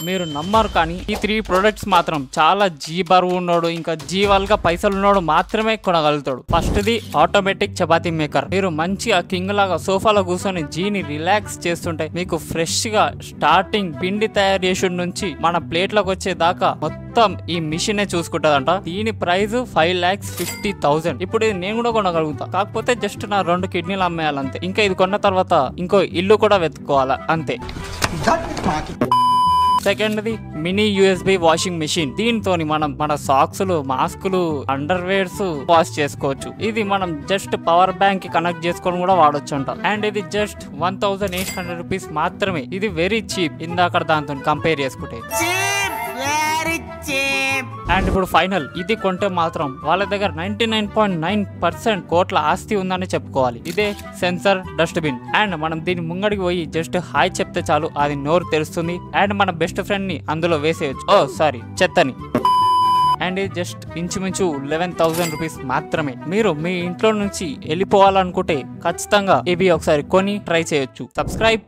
మీరు నమ్మరు కానీ ఈ 3 ప్రొడక్ట్స్ మాత్రం చాలా జీ బరువు ఉన్నోడు ఇంకా జీవాలుగా పైసలు ఉన్నోడు మాత్రమే కొనగలుగుతాడు. First the automatic chapati maker. మీరు మంచిగా కింగ్ లాగా సోఫాలో కూర్చొని జీని రిలాక్స్ చేస్తుంటే మీకు ఫ్రెష్ గా స్టార్టింగ్ పిండి తయారు చేసి నుంచి మన ప్లేట్లకు వచ్చే దాకా మొత్తం ఈ మిషన్ చూసుకుంటదంట. దీని ప్రైస్ 5,50,000. ఇప్పుడు ఇది నేను కూడా కొనగలుగుతా, కాకపోతే జస్ట్ నా 2 కిడ్నీలు అమ్మేయాలంతే. ఇంకా ఇది కొన్న తర్వాత ఇంకో ఇల్లు కూడా వెతుక్కోవాలా అంతే. Second the mini USB washing machine. దీంతో మనం మన సాక్స్లు, మాస్కులు, అండర్ వేర్స్ వాష్ చేసుకోవచ్చు. ఇది మనం జస్ట్ పవర్ బ్యాంక్ కి కనెక్ట్ చేసుకొని కూడా వాడొచ్చు అంట. అండ్ ఇది జస్ట్ 1,800 రూపీస్ మాత్రమే. ఇది వెరీ చీప్ ఇందాక దాంతో కంపేర్ చేసుకుంటే. అండ్ ఇప్పుడు ఫైనల్, ఇది కొంటే మాత్రం వాళ్ళ దగ్గర 99.9% కోట్ల ఆస్తి ఉందని చెప్పుకోవాలి. ఇదే సెన్సర్ డస్ట్బిన్. అండ్ మనం దీని ముంగడికి పోయి జస్ట్ హాయ్ చెప్తే చాలు, అది నోరు తెరుస్తుంది. అండ్ మన బెస్ట్ ఫ్రెండ్ ని అందులో వేసేయచ్చు. చెత్తని. అండ్ ఇది జస్ట్ ఇంచుమించు 11,000 రూపీస్ మాత్రమే. మీరు మీ ఇంట్లో నుంచి వెళ్ళిపోవాలనుకుంటే ఖచ్చితంగా ఇవి ఒకసారి కొని ట్రై చేయొచ్చు. సబ్స్క్రైబ్.